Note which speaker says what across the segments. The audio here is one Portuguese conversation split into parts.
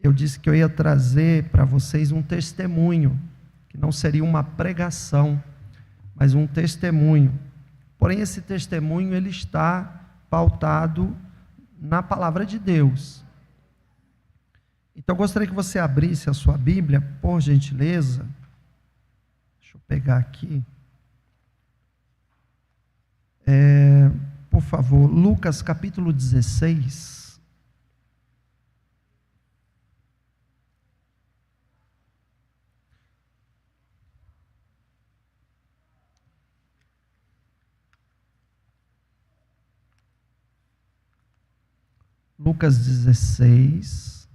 Speaker 1: eu disse que eu ia trazer para vocês um testemunho, que não seria uma pregação, mas um testemunho. Porém, esse testemunho ele está pautado na palavra de Deus. Então, eu gostaria que você abrisse a sua Bíblia, por gentileza. Deixa eu pegar aqui. Por favor, Lucas capítulo 16. Lucas 16,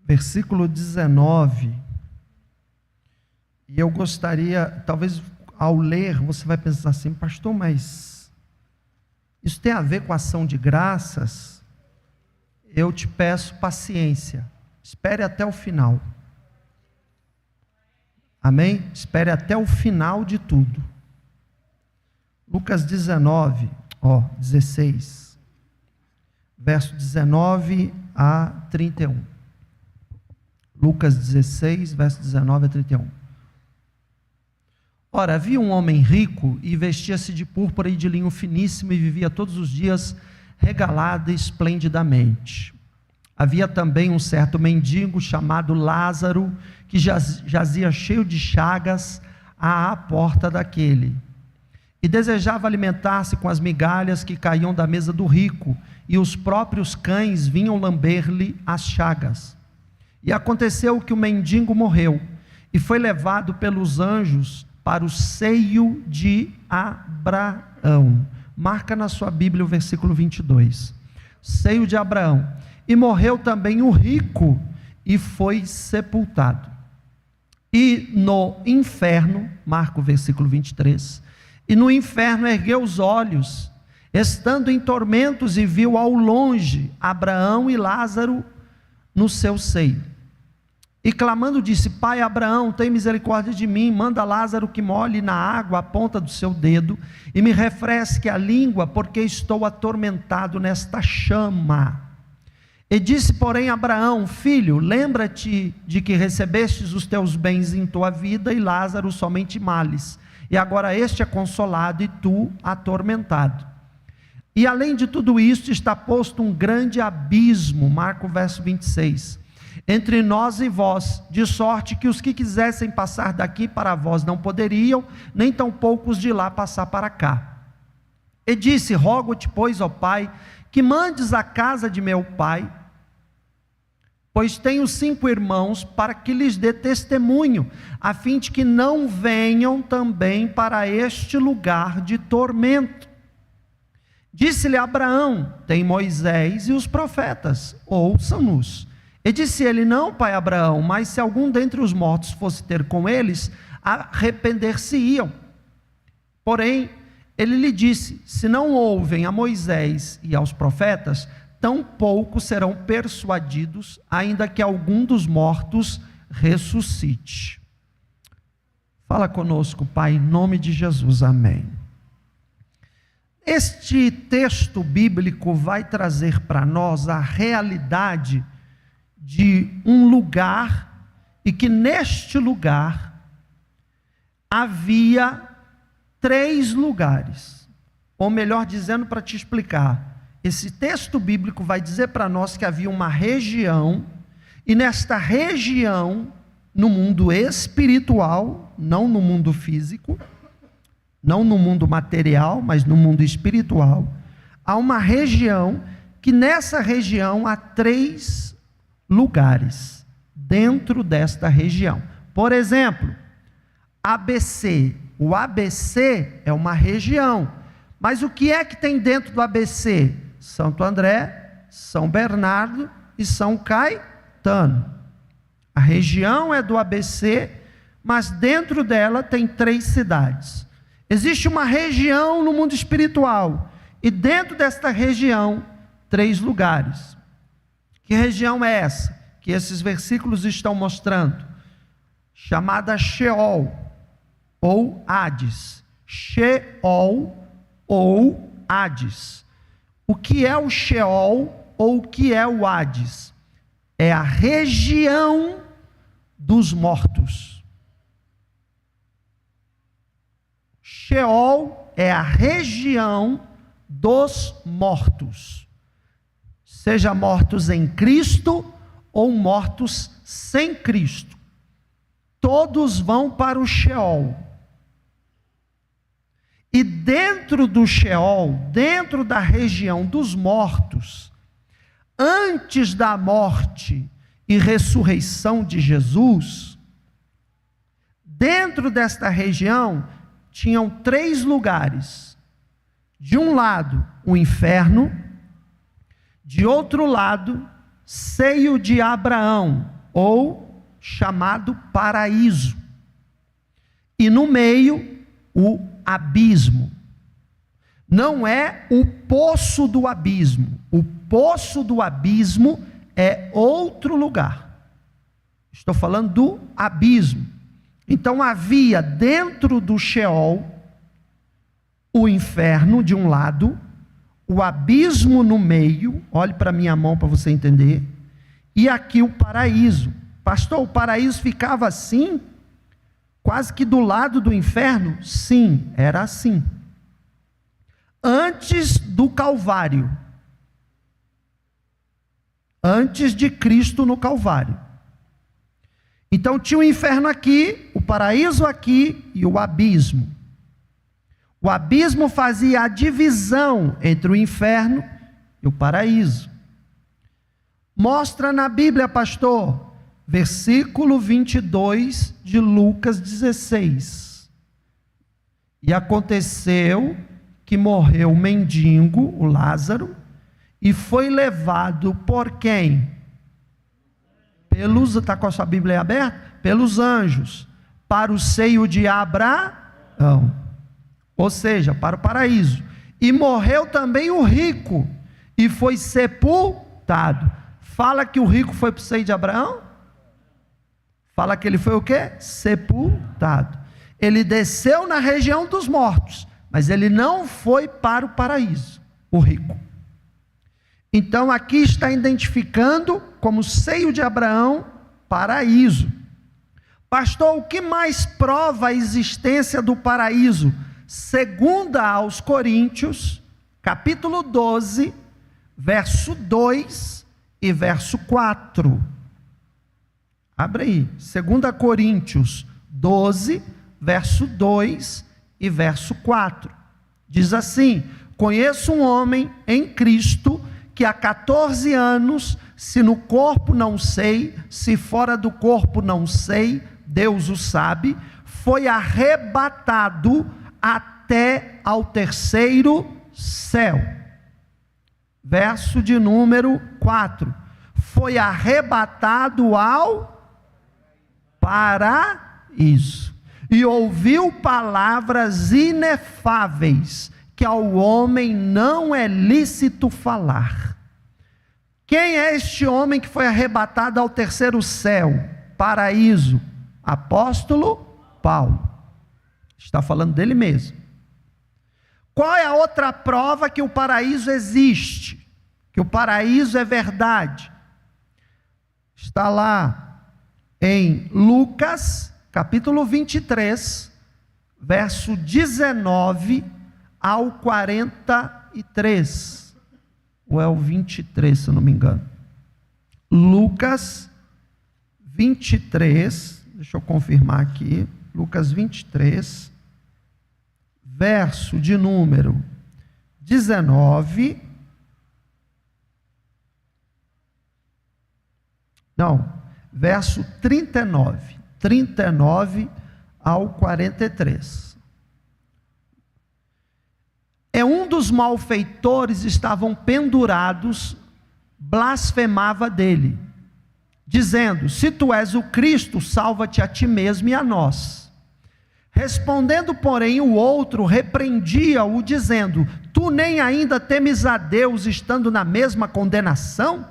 Speaker 1: versículo 19, e eu gostaria, talvez ao ler, você vai pensar assim, pastor, mas isso tem a ver com ação de graças? Eu te peço paciência, espere até o final, amém? Espere até o final de tudo. Lucas 16, verso 19 a 31. Lucas 16, verso 19 a 31. Ora, havia um homem rico e vestia-se de púrpura e de linho finíssimo e vivia todos os dias regalado esplendidamente. Havia também um certo mendigo chamado Lázaro, que jazia cheio de chagas à porta daquele, e desejava alimentar-se com as migalhas que caíam da mesa do rico, e os próprios cães vinham lamber-lhe as chagas. E aconteceu que o mendigo morreu, e foi levado pelos anjos para o seio de Abraão. Marca na sua Bíblia o versículo 22. Seio de Abraão. E morreu também o rico, e foi sepultado. E no inferno, marca o versículo 23, e no inferno ergueu os olhos, estando em tormentos, e viu ao longe Abraão e Lázaro no seu seio. E clamando disse: Pai Abraão, tem misericórdia de mim, manda Lázaro que molhe na água a ponta do seu dedo, e me refresque a língua, porque estou atormentado nesta chama. E disse, porém, Abraão: Filho, lembra-te de que recebestes os teus bens em tua vida, e Lázaro somente males. E agora este é consolado, e tu atormentado. E além de tudo isso, está posto um grande abismo, marca o verso 26, entre nós e vós, de sorte que os que quisessem passar daqui para vós não poderiam, nem tampouco os de lá passar para cá. E disse: Rogo-te, pois, ó Pai, que mandes à casa de meu pai, pois tenho 5 irmãos, para que lhes dê testemunho, a fim de que não venham também para este lugar de tormento. Disse-lhe Abraão: Tem Moisés e os profetas, ouçam-nos. E disse ele: Não, pai Abraão, mas se algum dentre os mortos fosse ter com eles, arrepender-se-iam. Porém, ele lhe disse: Se não ouvem a Moisés e aos profetas, tampouco serão persuadidos, ainda que algum dos mortos ressuscite. Fala conosco, Pai, em nome de Jesus, amém. Este texto bíblico vai trazer para nós a realidade de um lugar, e que neste lugar havia 3 lugares, ou melhor dizendo, para te explicar, esse texto bíblico vai dizer para nós que havia uma região, e nesta região, no mundo espiritual, não no mundo físico, não no mundo material, mas no mundo espiritual, há uma região, que nessa região há 3 lugares, dentro desta região. Por exemplo, ABC, o ABC é uma região, mas o que é que tem dentro do ABC? Santo André, São Bernardo e São Caetano. A região é do ABC, mas dentro dela tem 3 cidades. Existe uma região no mundo espiritual, e dentro desta região, 3 lugares. Que região é essa? Que esses versículos estão mostrando. Chamada Sheol, ou Hades. Sheol ou Hades. O que é o Sheol ou o que é o Hades? É a região dos mortos. Sheol é a região dos mortos, seja mortos em Cristo ou mortos sem Cristo, todos vão para o Sheol. E dentro do Sheol, dentro da região dos mortos, antes da morte e ressurreição de Jesus, dentro desta região tinham 3 lugares. De um lado, o inferno; de outro lado, seio de Abraão, ou chamado paraíso; e no meio, o abismo. Não é o poço do abismo. O poço do abismo é outro lugar. Estou falando do abismo. Então havia dentro do Sheol o inferno de um lado, o abismo no meio, olhe para a minha mão para você entender, e aqui o paraíso. Pastor, o paraíso ficava assim, quase que do lado do inferno? Sim, era assim. Antes do Calvário. Antes de Cristo no Calvário. Então tinha o inferno aqui, o paraíso aqui e o abismo. O abismo fazia a divisão entre o inferno e o paraíso. Mostra na Bíblia, pastor, versículo 22 de Lucas 16. E aconteceu que morreu o mendigo, o Lázaro, e foi levado por quem? Está com a sua Bíblia aberta? Pelos anjos, para o seio de Abraão. Ou seja, para o paraíso. E morreu também o rico, e foi sepultado. Fala que o rico foi para o seio de Abraão? Fala que ele foi o quê? Sepultado. Ele desceu na região dos mortos, mas ele não foi para o paraíso, o rico. Então aqui está identificando como seio de Abraão, paraíso. Pastor, o que mais prova a existência do paraíso? Segunda aos Coríntios, capítulo 12, verso 2 e verso 4. Abre aí, 2 Coríntios 12, verso 2 e verso 4. Diz assim: conheço um homem em Cristo que há 14 anos, se no corpo não sei, se fora do corpo não sei, Deus o sabe, foi arrebatado até ao 3º céu. Verso de número 4. Foi arrebatado ao paraíso, e ouviu palavras inefáveis, que ao homem não é lícito falar. Quem é este homem que foi arrebatado ao 3º céu, paraíso? Apóstolo Paulo. Está falando dele mesmo. Qual é a outra prova que o paraíso existe? Que o paraíso é verdade? Está lá em Lucas, capítulo 23, verso 19 ao 43. Ou é o 23, se eu não me engano. Lucas 23, deixa eu confirmar aqui. Lucas 23, verso de número 19. Não, verso 39. 39 ao 43. Um dos malfeitores estavam pendurados, blasfemava dele, dizendo: se tu és o Cristo, salva-te a ti mesmo e a nós. Respondendo, porém, o outro repreendia-o, dizendo: tu nem ainda temes a Deus, estando na mesma condenação?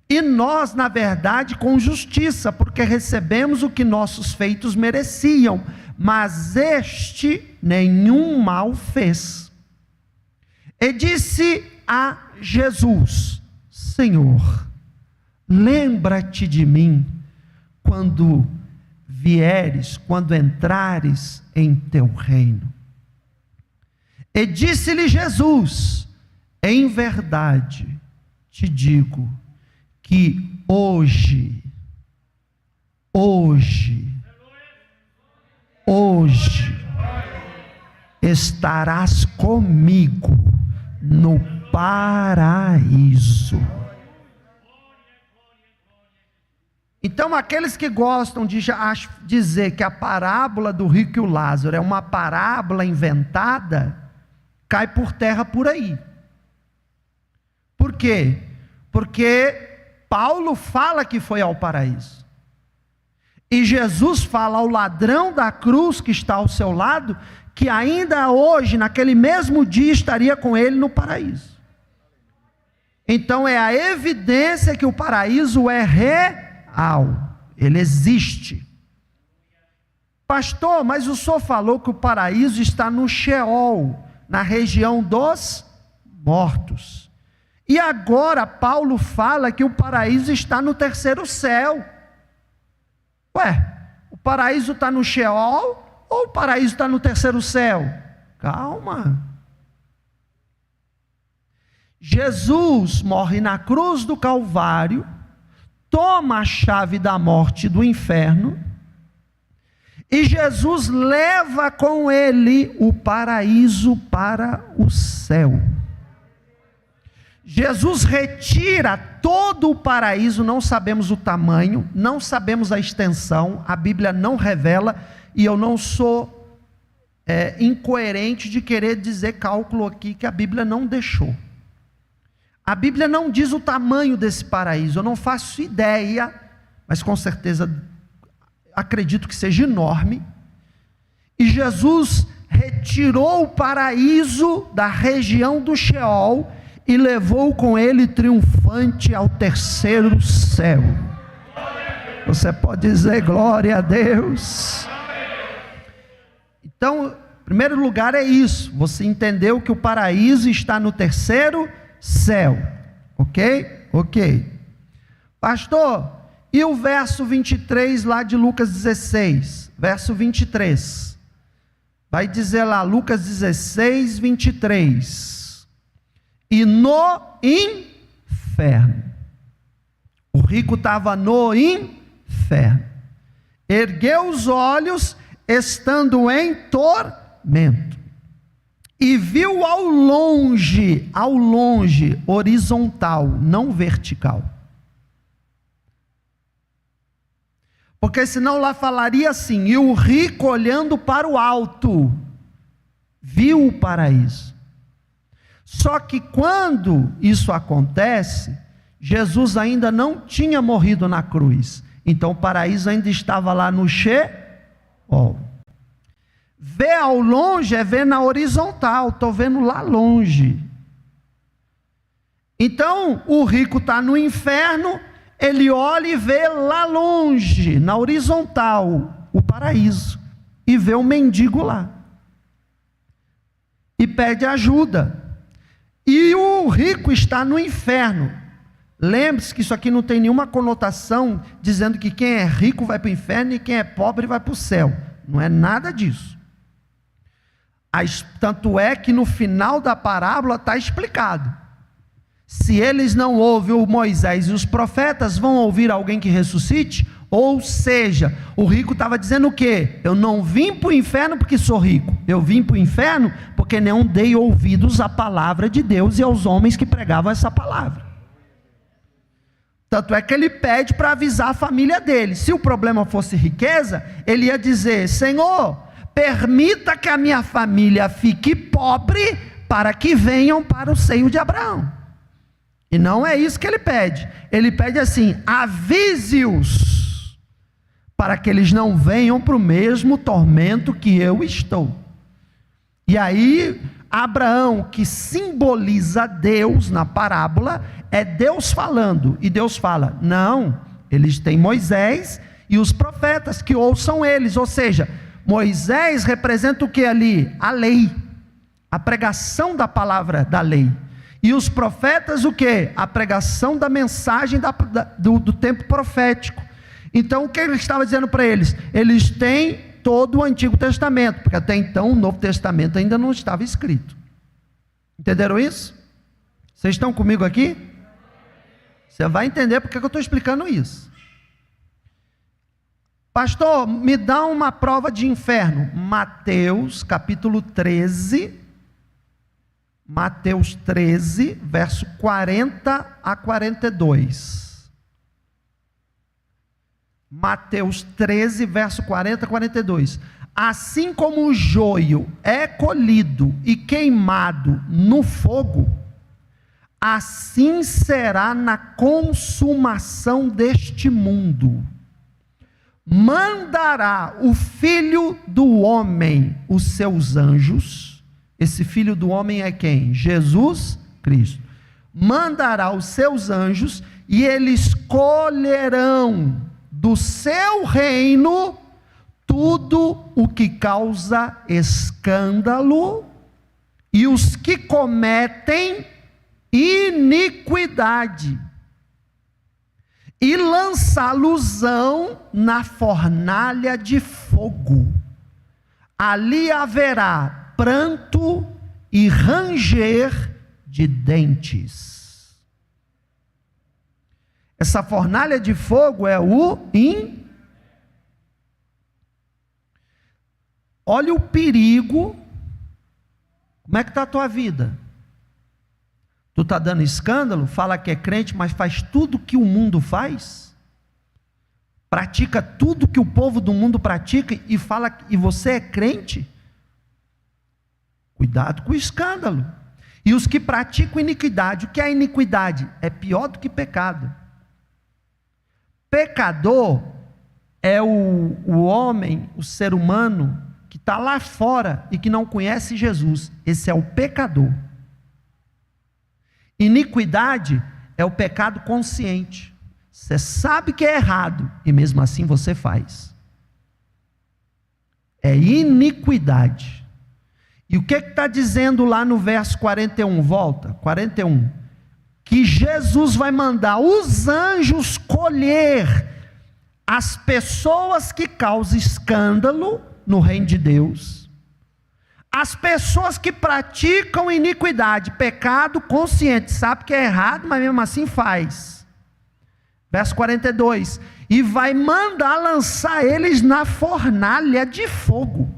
Speaker 1: E nós, na verdade, com justiça, porque recebemos o que nossos feitos mereciam, mas este nenhum mal fez. E disse a Jesus: Senhor, lembra-te de mim quando vieres, quando entrares em teu reino. E disse-lhe Jesus: em verdade te digo que hoje estarás comigo no paraíso. Então, aqueles que gostam de dizer que a parábola do rico e o Lázaro é uma parábola inventada, cai por terra por aí. Por quê? Porque Paulo fala que foi ao paraíso. E Jesus fala ao ladrão da cruz que está ao seu lado, que ainda hoje, naquele mesmo dia, estaria com ele no paraíso. Então é a evidência que o paraíso é real, ele existe. Pastor, mas o senhor falou que o paraíso está no Sheol, na região dos mortos. E agora Paulo fala que o paraíso está no terceiro céu. Ué, o paraíso está no Sheol ou o paraíso está no terceiro céu? Calma. Jesus morre na cruz do Calvário, toma a chave da morte e do inferno, e Jesus leva com ele o paraíso para o céu. Jesus retira todo o paraíso, não sabemos o tamanho, não sabemos a extensão, a Bíblia não revela, e eu não sou incoerente de querer dizer cálculo aqui que a Bíblia não deixou. A Bíblia não diz o tamanho desse paraíso, eu não faço ideia, mas com certeza acredito que seja enorme. E Jesus retirou o paraíso da região do Sheol e levou com ele triunfante ao terceiro céu. Você pode dizer glória a Deus? Então, em primeiro lugar é isso, você entendeu que o paraíso está no terceiro céu, ok? Ok. Pastor, e o verso 23 lá de Lucas 16, verso 23, vai dizer lá, Lucas 16, 23, e no inferno, o rico estava no inferno, ergueu os olhos, estando em tormento, e viu ao longe, horizontal, não vertical, porque senão lá falaria assim, e o rico olhando para o alto, viu o paraíso. Só que quando isso acontece, Jesus ainda não tinha morrido na cruz, então o paraíso ainda estava lá no Sheol. Ver ao longe é ver na horizontal, estou vendo lá longe. Então o rico está no inferno, ele olha e vê lá longe, na horizontal, o paraíso, e vê o mendigo lá, e pede ajuda. E o rico está no inferno. Lembre-se que isso aqui não tem nenhuma conotação dizendo que quem é rico vai para o inferno e quem é pobre vai para o céu. Não é nada disso. Tanto é que no final da parábola está explicado. Se eles não ouvem o Moisés e os profetas, vão ouvir alguém que ressuscite? Ou seja, o rico estava dizendo o quê? Eu não vim para o inferno porque sou rico, eu vim para o inferno porque não dei ouvidos à palavra de Deus e aos homens que pregavam essa palavra. Tanto é que ele pede para avisar a família dele. Se o problema fosse riqueza, ele ia dizer, Senhor, permita que a minha família fique pobre para que venham para o seio de Abraão. E não é isso que ele pede. Ele pede assim, avise-os para que eles não venham para o mesmo tormento que eu estou. E aí, Abraão, que simboliza Deus na parábola, é Deus falando, e Deus fala, não, eles têm Moisés e os profetas, que ouçam eles, ou seja, Moisés representa o que ali? A lei, a pregação da palavra da lei, E os profetas o quê? A pregação da mensagem do tempo profético. Então o que ele estava dizendo para eles? Eles têm todo o Antigo Testamento, porque até então o Novo Testamento ainda não estava escrito. Entenderam isso? Vocês estão comigo aqui? Você vai entender porque que eu estou explicando isso. Pastor, me dá uma prova de inferno. Mateus capítulo 13, Mateus 13, verso 40 a 42. Mateus 13, verso 40 a 42. Assim como o joio é colhido e queimado no fogo, assim será na consumação deste mundo. Mandará o Filho do Homem os seus anjos. Esse Filho do Homem é quem? Jesus Cristo. Mandará os seus anjos e eles colherão do seu reino tudo o que causa escândalo e os que cometem iniquidade, e lançá-los-ão na fornalha de fogo. Ali haverá pranto e ranger de dentes. Essa fornalha de fogo é Olha o perigo. Como é que está a tua vida? Tu está dando escândalo, fala que é crente, mas faz tudo que o mundo faz? Pratica tudo que o povo do mundo pratica e fala que você é crente? Cuidado com o escândalo. E os que praticam iniquidade, o que é iniquidade? É pior do que pecado. Pecador é o homem, o ser humano, que está lá fora e que não conhece Jesus. Esse é o pecador. Iniquidade é o pecado consciente. Você sabe que é errado e mesmo assim você faz. É iniquidade. E o que está dizendo lá no verso 41? Volta, 41. Que Jesus vai mandar os anjos colher as pessoas que causam escândalo no reino de Deus, as pessoas que praticam iniquidade, pecado consciente, sabe que é errado, mas mesmo assim faz. Verso 42, e vai mandar lançar eles na fornalha de fogo,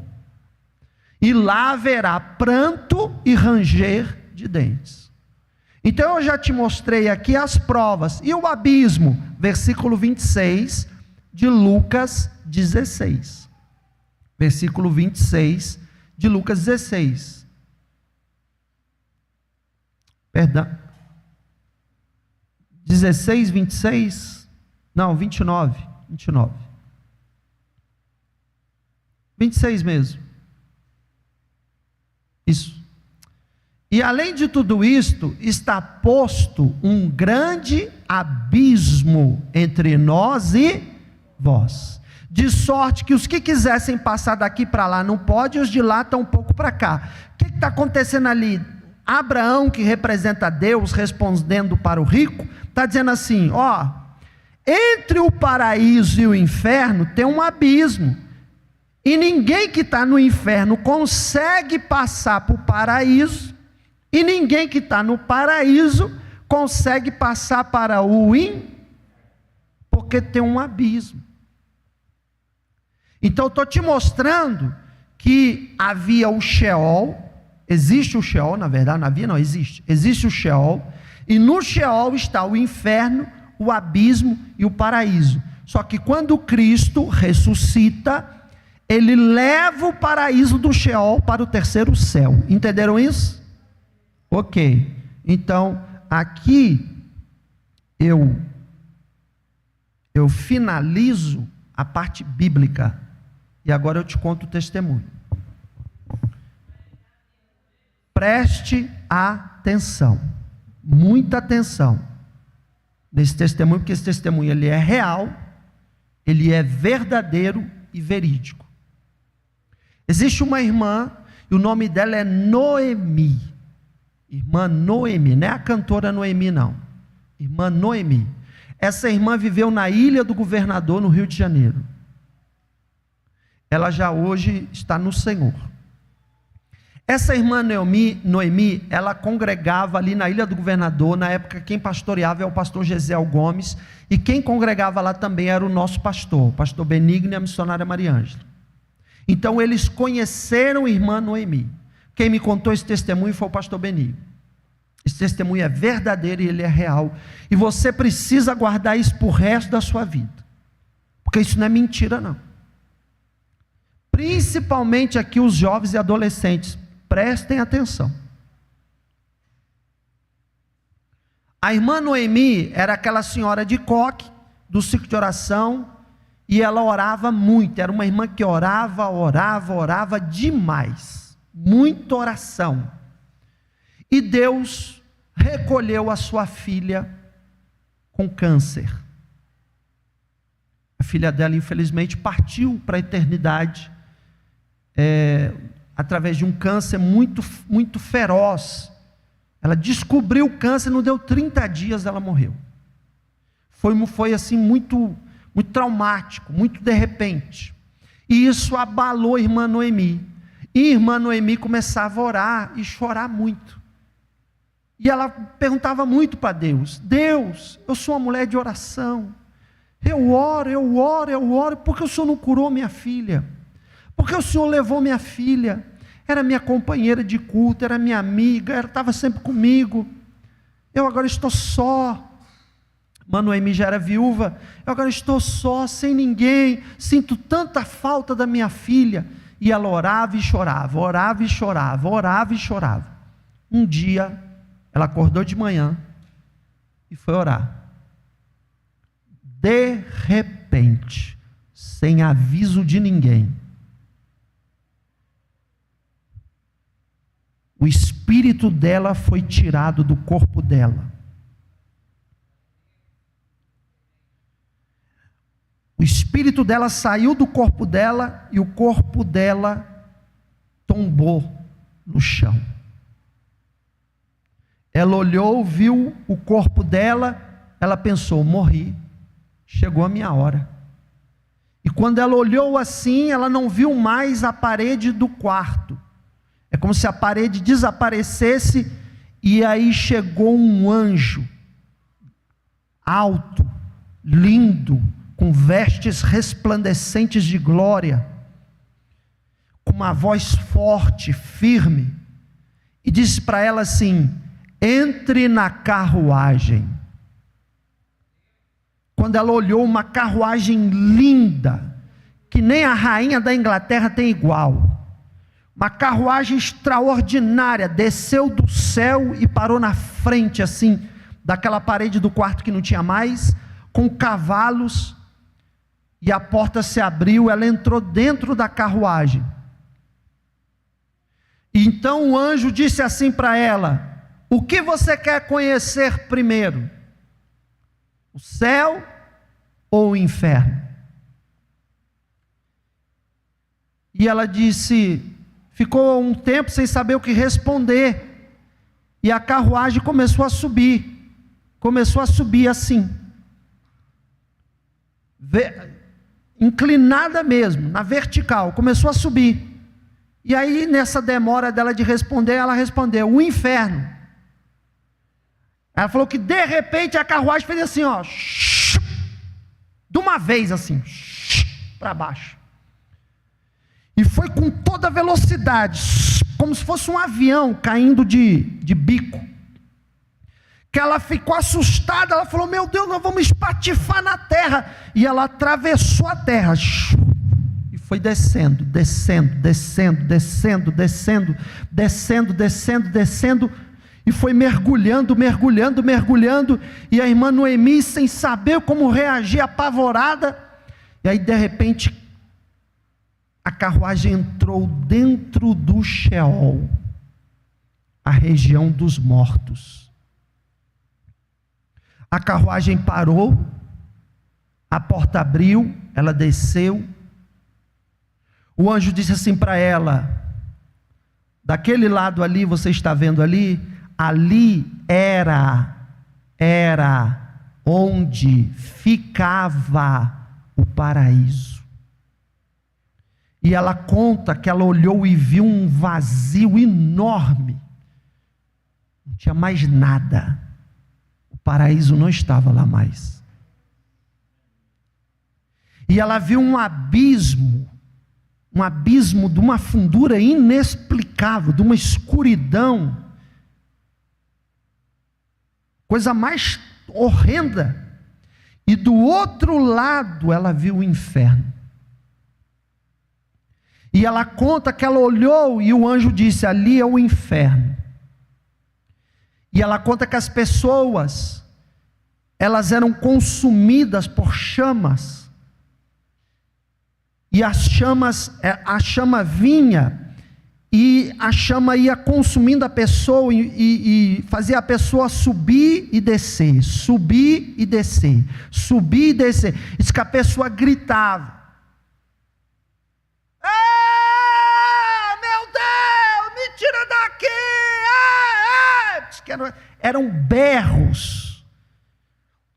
Speaker 1: e lá haverá pranto e ranger de dentes. Então eu já te mostrei aqui as provas, e o abismo, versículo 26 de Lucas 16, versículo 26 de Lucas 16, perdão, 16, 26, não, 29, 26 mesmo, isso. E além de tudo isto, está posto um grande abismo entre nós e vós, de sorte que os que quisessem passar daqui para lá não pode, e os de lá estão um pouco para cá. O que está acontecendo ali? Abraão, que representa Deus, respondendo para o rico, está dizendo assim, ó, entre o paraíso e o inferno tem um abismo, e ninguém que está no inferno consegue passar para o paraíso, e ninguém que está no paraíso consegue passar para o porque tem um abismo. Então eu estou te mostrando que havia o Sheol, existe o Sheol, na verdade não havia, não, existe o Sheol, e no Sheol está o inferno, o abismo e o paraíso. Só que quando Cristo ressuscita, ele leva o paraíso do Sheol para o terceiro céu. Entenderam isso? Ok, então aqui eu finalizo a parte bíblica, e agora eu te conto o testemunho. Preste atenção, muita atenção nesse testemunho, porque esse testemunho ele é real, ele é verdadeiro e verídico. Existe uma irmã, e o nome dela é Noemi. Irmã Noemi, não é a cantora Noemi não, irmã Noemi. Essa irmã viveu na Ilha do Governador, no Rio de Janeiro. Ela já hoje está no Senhor. Essa irmã Noemi, ela congregava ali na Ilha do Governador. Na época quem pastoreava é o pastor Gesiel Gomes, e quem congregava lá também era o nosso pastor, o pastor Benigno e a missionária Maria Ângela. Então eles conheceram a irmã Noemi. Quem me contou esse testemunho foi o pastor Benigno. Esse testemunho é verdadeiro e ele é real, e você precisa guardar isso para o resto da sua vida, porque isso não é mentira não. Principalmente aqui os jovens e adolescentes, prestem atenção. A irmã Noemi era aquela senhora de coque, do ciclo de oração, e ela orava muito. Era uma irmã que orava demais, muita oração. E Deus recolheu a sua filha com câncer. A filha dela infelizmente partiu para a eternidade, através de um câncer muito feroz. Ela descobriu o câncer, não deu 30 dias, ela morreu. Foi assim muito traumático, muito de repente. E isso abalou a irmã Noemi. E a irmã Noemi começava a orar e chorar muito. E ela perguntava muito para Deus: Deus, eu sou uma mulher de oração, eu oro, por que o Senhor não curou minha filha? Por que o Senhor levou minha filha? Era minha companheira de culto, era minha amiga, ela estava sempre comigo. Eu agora estou só. Noemi já era viúva. Eu agora estou só, sem ninguém. Sinto tanta falta da minha filha. E ela orava e chorava, orava e chorava, orava e chorava. Um dia, ela acordou de manhã e foi orar. De repente, sem aviso de ninguém, o espírito dela foi tirado do corpo dela. O espírito dela saiu do corpo dela e o corpo dela tombou no chão. Ela olhou, viu o corpo dela, ela pensou: morri, chegou a minha hora. E quando ela olhou assim, ela não viu mais a parede do quarto. É como se a parede desaparecesse, e aí chegou um anjo, alto, lindo, com vestes resplandecentes de glória, com uma voz forte, firme, e disse para ela assim: entre na carruagem. Quando ela olhou, uma carruagem linda, que nem a rainha da Inglaterra tem igual, uma carruagem extraordinária, desceu do céu e parou na frente assim, daquela parede do quarto que não tinha mais, com cavalos, e a porta se abriu, ela entrou dentro da carruagem. E então o anjo disse assim para ela: o que você quer conhecer primeiro? O céu ou o inferno? E ela disse, ficou um tempo sem saber o que responder, e a carruagem começou a subir assim, inclinada mesmo, na vertical, começou a subir. E aí nessa demora dela de responder, ela respondeu: o inferno. Ela falou que de repente a carruagem fez assim, ó, de uma vez assim, para baixo, e foi com toda velocidade, como se fosse um avião caindo de bico, que ela ficou assustada. Ela falou: meu Deus, nós vamos espatifar na terra. E ela atravessou a terra e foi descendo, e foi mergulhando, e a irmã Noemi, sem saber como reagir, apavorada. E aí de repente a carruagem entrou dentro do Sheol, a região dos mortos. A carruagem parou, a porta abriu, ela desceu. O anjo disse assim para ela: daquele lado ali, você está vendo ali, ali era onde ficava o paraíso. E ela conta que ela olhou e viu um vazio enorme, não tinha mais nada, o paraíso não estava lá mais. E ela viu um abismo de uma fundura inexplicável, de uma escuridão, coisa mais horrenda. E do outro lado ela viu o inferno. E ela conta que ela olhou e o anjo disse: ali é o inferno. E ela conta que as pessoas, elas eram consumidas por chamas. E a chama vinha, e a chama ia consumindo a pessoa, e fazia a pessoa subir e descer, subir e descer, subir e descer. Diz que a pessoa gritava: meu Deus, me tira daqui! Diz que eram berros,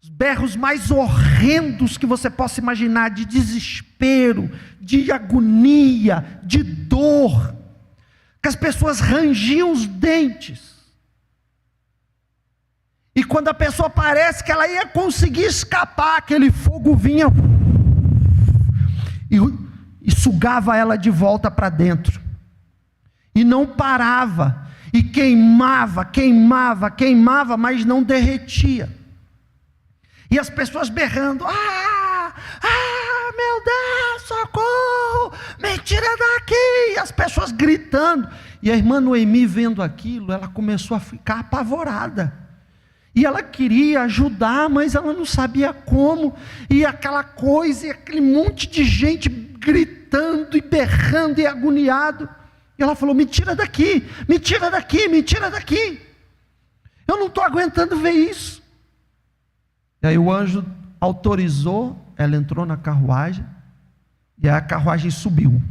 Speaker 1: os berros mais horrendos que você possa imaginar, de desespero, de agonia, de dor, que as pessoas rangiam os dentes, e quando a pessoa parece que ela ia conseguir escapar, aquele fogo vinha e sugava ela de volta para dentro, e não parava, e queimava, mas não derretia. E as pessoas berrando: meu Deus, socorro, me tira daqui. E as pessoas gritando. E a irmã Noemi, vendo aquilo, ela começou a ficar apavorada. E ela queria ajudar, mas ela não sabia como. E aquela coisa, e aquele monte de gente gritando e berrando e agoniado. E ela falou: me tira daqui, me tira daqui, me tira daqui. Eu não estou aguentando ver isso. E aí o anjo autorizou, ela entrou na carruagem, e a carruagem subiu,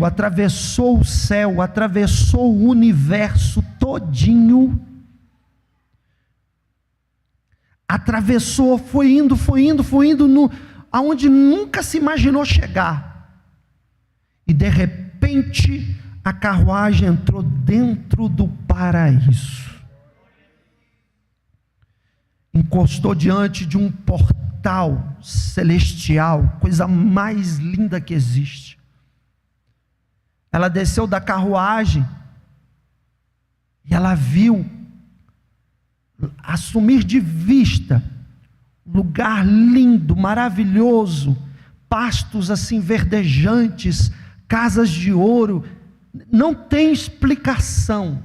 Speaker 1: atravessou o céu, atravessou o universo todinho, atravessou, foi indo, aonde nunca se imaginou chegar, e de repente a carruagem entrou dentro do paraíso, encostou diante de um portal celestial, coisa mais linda que existe. Ela desceu da carruagem e ela viu assumir de vista lugar lindo, maravilhoso, pastos assim verdejantes, casas de ouro, não tem explicação.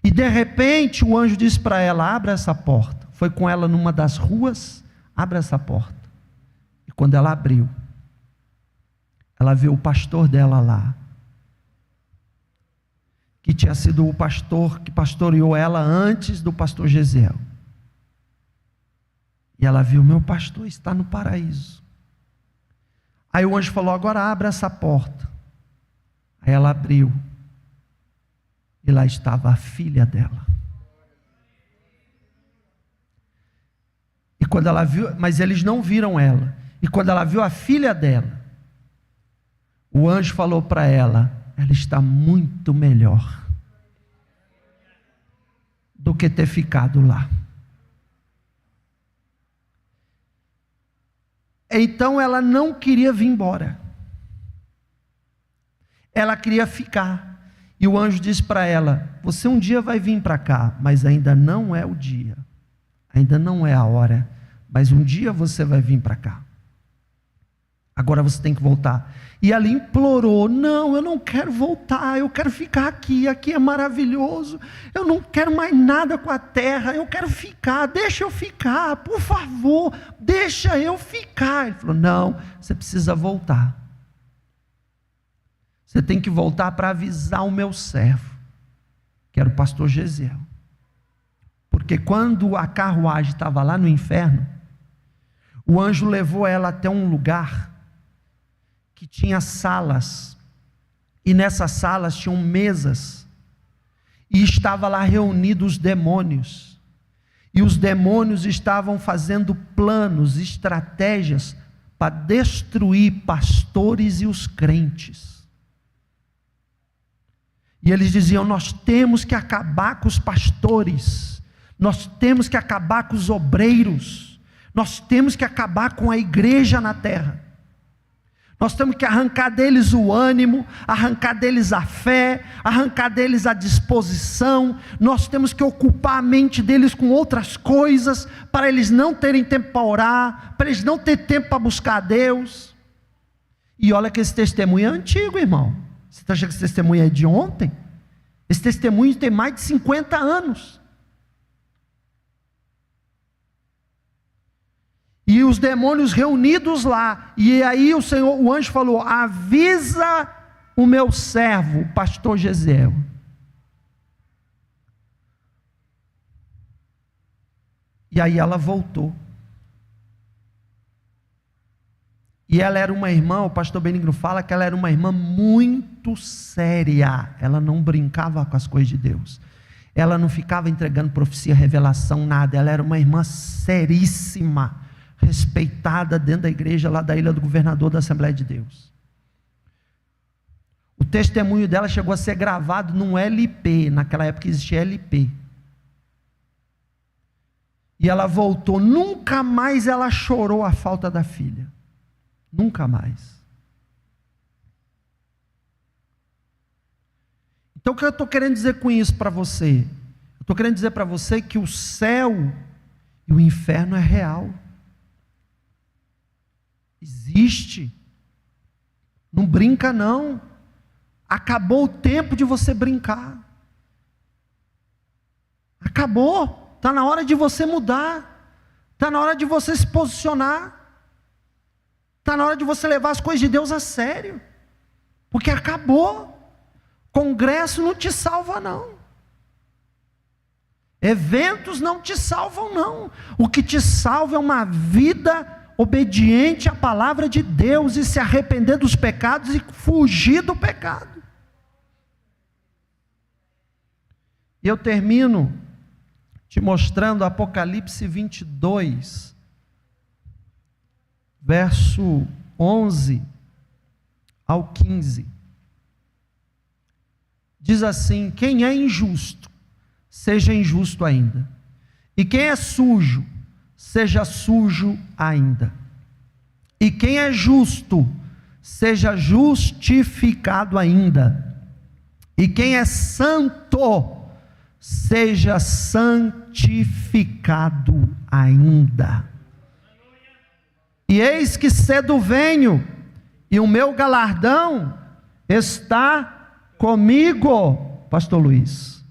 Speaker 1: E de repente o anjo disse para ela: abra essa porta. Foi com ela numa das ruas: abra essa porta. E quando ela abriu, ela viu o pastor dela lá, que tinha sido o pastor que pastoreou ela antes do pastor Gesiel. E ela viu: meu pastor está no paraíso. Aí o anjo falou: agora abra essa porta. Aí ela abriu, e lá estava a filha dela. E quando ela viu, mas eles não viram ela. E quando ela viu a filha dela, o anjo falou para ela: ela está muito melhor do que ter ficado lá. Então ela não queria vir embora, ela queria ficar. E o anjo disse para ela: você um dia vai vir para cá, mas ainda não é o dia, ainda não é a hora, mas um dia você vai vir para cá. Agora você tem que voltar. E ela implorou: não, eu não quero voltar, eu quero ficar aqui, aqui é maravilhoso, eu não quero mais nada com a terra, eu quero ficar, deixa eu ficar, por favor, deixa eu ficar. Ele falou: não, você precisa voltar. Você tem que voltar para avisar o meu servo, que era o pastor Gesiel. Porque quando a carruagem estava lá no inferno, o anjo levou ela até um lugar que tinha salas, E nessas salas tinham mesas, e estava lá reunidos os demônios, e os demônios estavam fazendo planos, estratégias, para destruir pastores e os crentes. E eles diziam: nós temos que acabar com os pastores, nós temos que acabar com os obreiros, nós temos que acabar com a igreja na terra. Nós temos que arrancar deles o ânimo, arrancar deles a fé, arrancar deles a disposição. Nós temos que ocupar a mente deles com outras coisas, para eles não terem tempo para orar, para eles não terem tempo para buscar a Deus. E olha que esse testemunho é antigo, irmão. Você está achando que esse testemunho é de ontem? Esse testemunho tem mais de 50 anos. E os demônios reunidos lá, e aí o anjo falou: avisa o meu servo, o pastor Gesiel. E aí ela voltou. E ela era uma irmã, o pastor Benigno fala que ela era uma irmã muito séria. Ela não brincava com as coisas de Deus. Ela não ficava entregando profecia, revelação, nada. Ela era uma irmã seríssima, respeitada dentro da igreja lá da Ilha do Governador da Assembleia de Deus. O testemunho dela chegou a ser gravado num LP, naquela época existia LP. E ela voltou, nunca mais ela chorou a falta da filha. Nunca mais. Então o que eu estou querendo dizer com isso para você? Eu estou querendo dizer para você que o céu e o inferno é real. Existe. Não brinca não. Acabou o tempo de você brincar. Acabou. Está na hora de você mudar. Está na hora de você se posicionar. Está na hora de você levar as coisas de Deus a sério. Porque acabou. Congresso não te salva não. Eventos não te salvam não. O que te salva é uma vida obediente à palavra de Deus, e se arrepender dos pecados e fugir do pecado. E eu termino te mostrando Apocalipse 22, verso 11 ao 15. Diz assim: quem é injusto, seja injusto ainda, e quem é sujo, seja sujo ainda, e quem é justo, seja justificado ainda, e quem é santo, seja santificado ainda. E eis que cedo venho, e o meu galardão está comigo, pastor Luiz.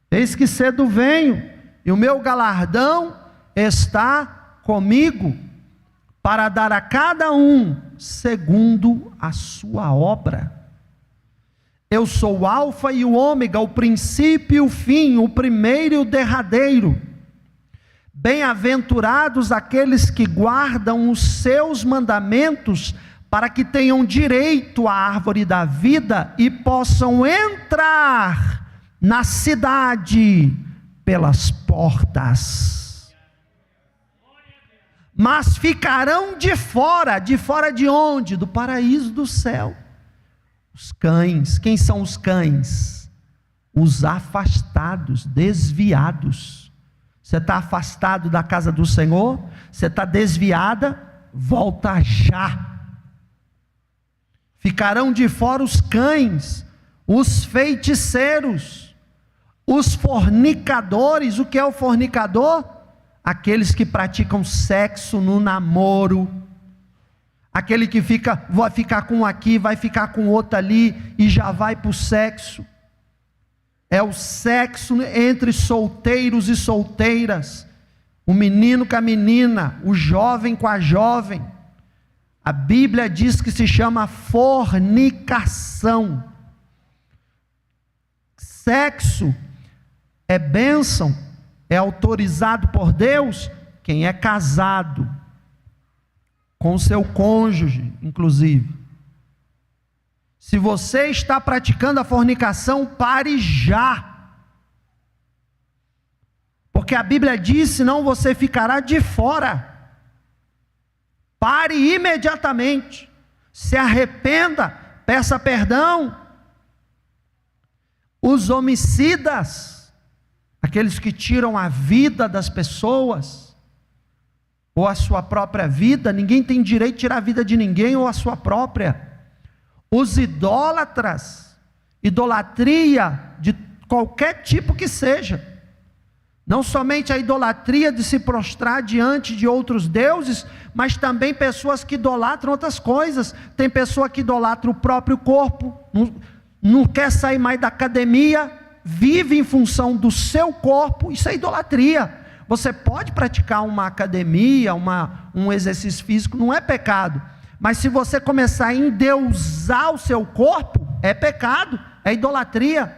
Speaker 1: Eis que cedo venho, e o meu galardão está comigo, para dar a cada um segundo a sua obra. Eu sou o alfa e o ômega, o princípio e o fim, o primeiro e o derradeiro. Bem-aventurados aqueles que guardam os seus mandamentos, para que tenham direito à árvore da vida e possam entrar na cidade pelas portas. Mas ficarão de fora de onde? Do paraíso do céu. Os cães. Quem são os cães? Os afastados, desviados. Você está afastado da casa do Senhor? Você está desviada? Volta já. Ficarão de fora os cães, os feiticeiros, os fornicadores. O que é o fornicador? Aqueles que praticam sexo no namoro, aquele que vai ficar com um aqui, vai ficar com outro ali, e já vai para o sexo. É o sexo entre solteiros e solteiras, o menino com a menina, o jovem com a jovem. A Bíblia diz que se chama fornicação. Sexo é bênção, é autorizado por Deus quem é casado, com seu cônjuge, inclusive. Se você está praticando a fornicação, pare já. Porque a Bíblia diz, senão você ficará de fora. Pare imediatamente. Se arrependa, peça perdão. Os homicidas, aqueles que tiram a vida das pessoas, ou a sua própria vida, ninguém tem direito de tirar a vida de ninguém, ou a sua própria. Os idólatras, idolatria de qualquer tipo que seja, não somente a idolatria de se prostrar diante de outros deuses, mas também pessoas que idolatram outras coisas. Tem pessoa que idolatra o próprio corpo, não quer sair mais da academia, vive em função do seu corpo. Isso é idolatria. Você pode praticar uma academia, um exercício físico, não é pecado. Mas se você começar a endeusar o seu corpo, é pecado, é idolatria.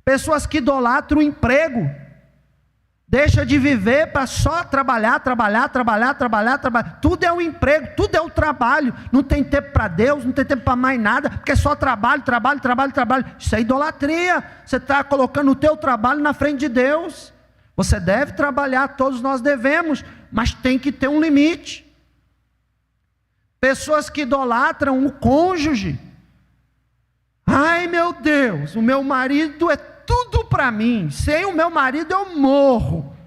Speaker 1: Pessoas que idolatram o emprego, deixa de viver para só trabalhar. Tudo é um emprego, tudo é um trabalho. Não tem tempo para Deus, não tem tempo para mais nada, porque é só trabalho. Isso é idolatria. Você está colocando o teu trabalho na frente de Deus. Você deve trabalhar, todos nós devemos, mas tem que ter um limite. Pessoas que idolatram o cônjuge. Ai meu Deus, o meu marido é tudo para mim, sem o meu marido eu morro.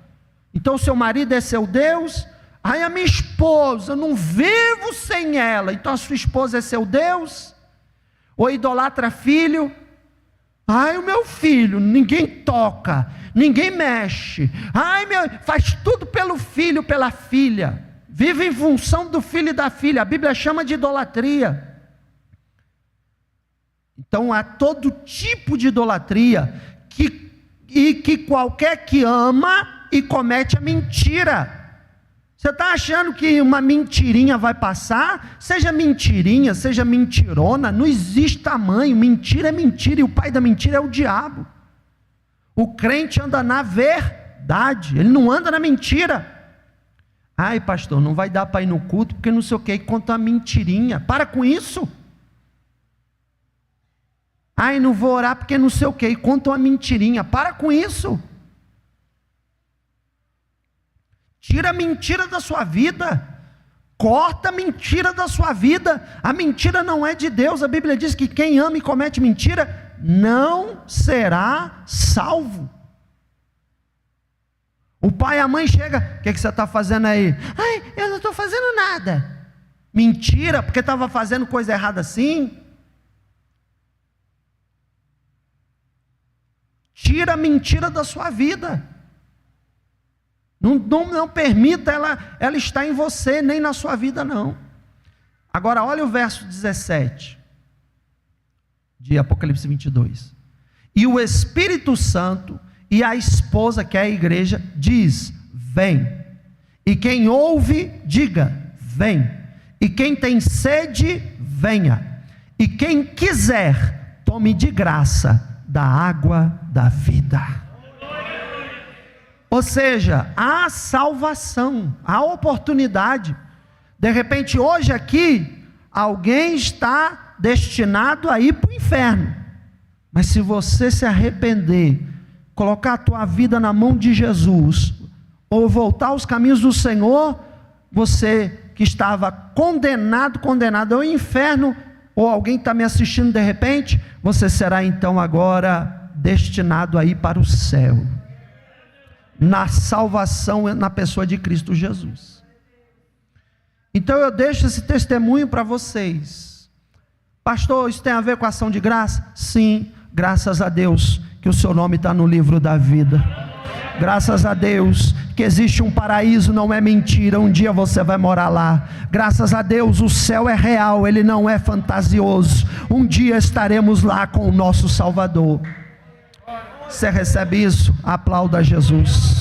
Speaker 1: Então o seu marido é seu Deus? Ai, a minha esposa, eu não vivo sem ela, então a sua esposa é seu Deus? Ou idolatra filho? Ai, o meu filho, ninguém toca, ninguém mexe. Ai, faz tudo pelo filho, pela filha. Vive em função do filho e da filha. A Bíblia chama de idolatria. Então há todo tipo de idolatria que qualquer que ama e comete a mentira. Você está achando que uma mentirinha vai passar? Seja mentirinha, seja mentirona, não existe tamanho. Mentira é mentira e o pai da mentira é o diabo. O crente anda na verdade, ele não anda na mentira. Ai pastor, não vai dar para ir no culto porque não sei o que, conta uma mentirinha. Para com isso. Ai, não vou orar porque não sei o que, conta uma mentirinha. Para com isso. Tira a mentira da sua vida. Corta a mentira da sua vida. A mentira não é de Deus. A Bíblia diz que quem ama e comete mentira não será salvo. O pai e a mãe chegam, o que você está fazendo aí? Ai, eu não estou fazendo nada. Mentira, porque estava fazendo coisa errada assim. Tira a mentira da sua vida. Não permita ela estar em você, nem na sua vida não. Agora olha o verso 17 de Apocalipse 22. E o Espírito Santo e a esposa, que é a igreja, diz: vem. E quem ouve, diga: vem. E quem tem sede, venha. E quem quiser, tome de graça da água da vida. Ou seja, há salvação, há oportunidade. De repente hoje aqui, alguém está destinado a ir para o inferno. Mas se você se arrepender, colocar a tua vida na mão de Jesus, ou voltar aos caminhos do Senhor, você que estava condenado ao inferno, ou alguém está me assistindo de repente, você será então agora destinado a ir para o céu, na salvação, na pessoa de Cristo Jesus. Então eu deixo esse testemunho para vocês. Pastor, isso tem a ver com a ação de graça? Sim, graças a Deus que o seu nome está no livro da vida. Graças a Deus que existe um paraíso, não é mentira, um dia você vai morar lá. Graças a Deus o céu é real, ele não é fantasioso. Um dia estaremos lá com o nosso Salvador. Você recebe isso? Aplauda Jesus.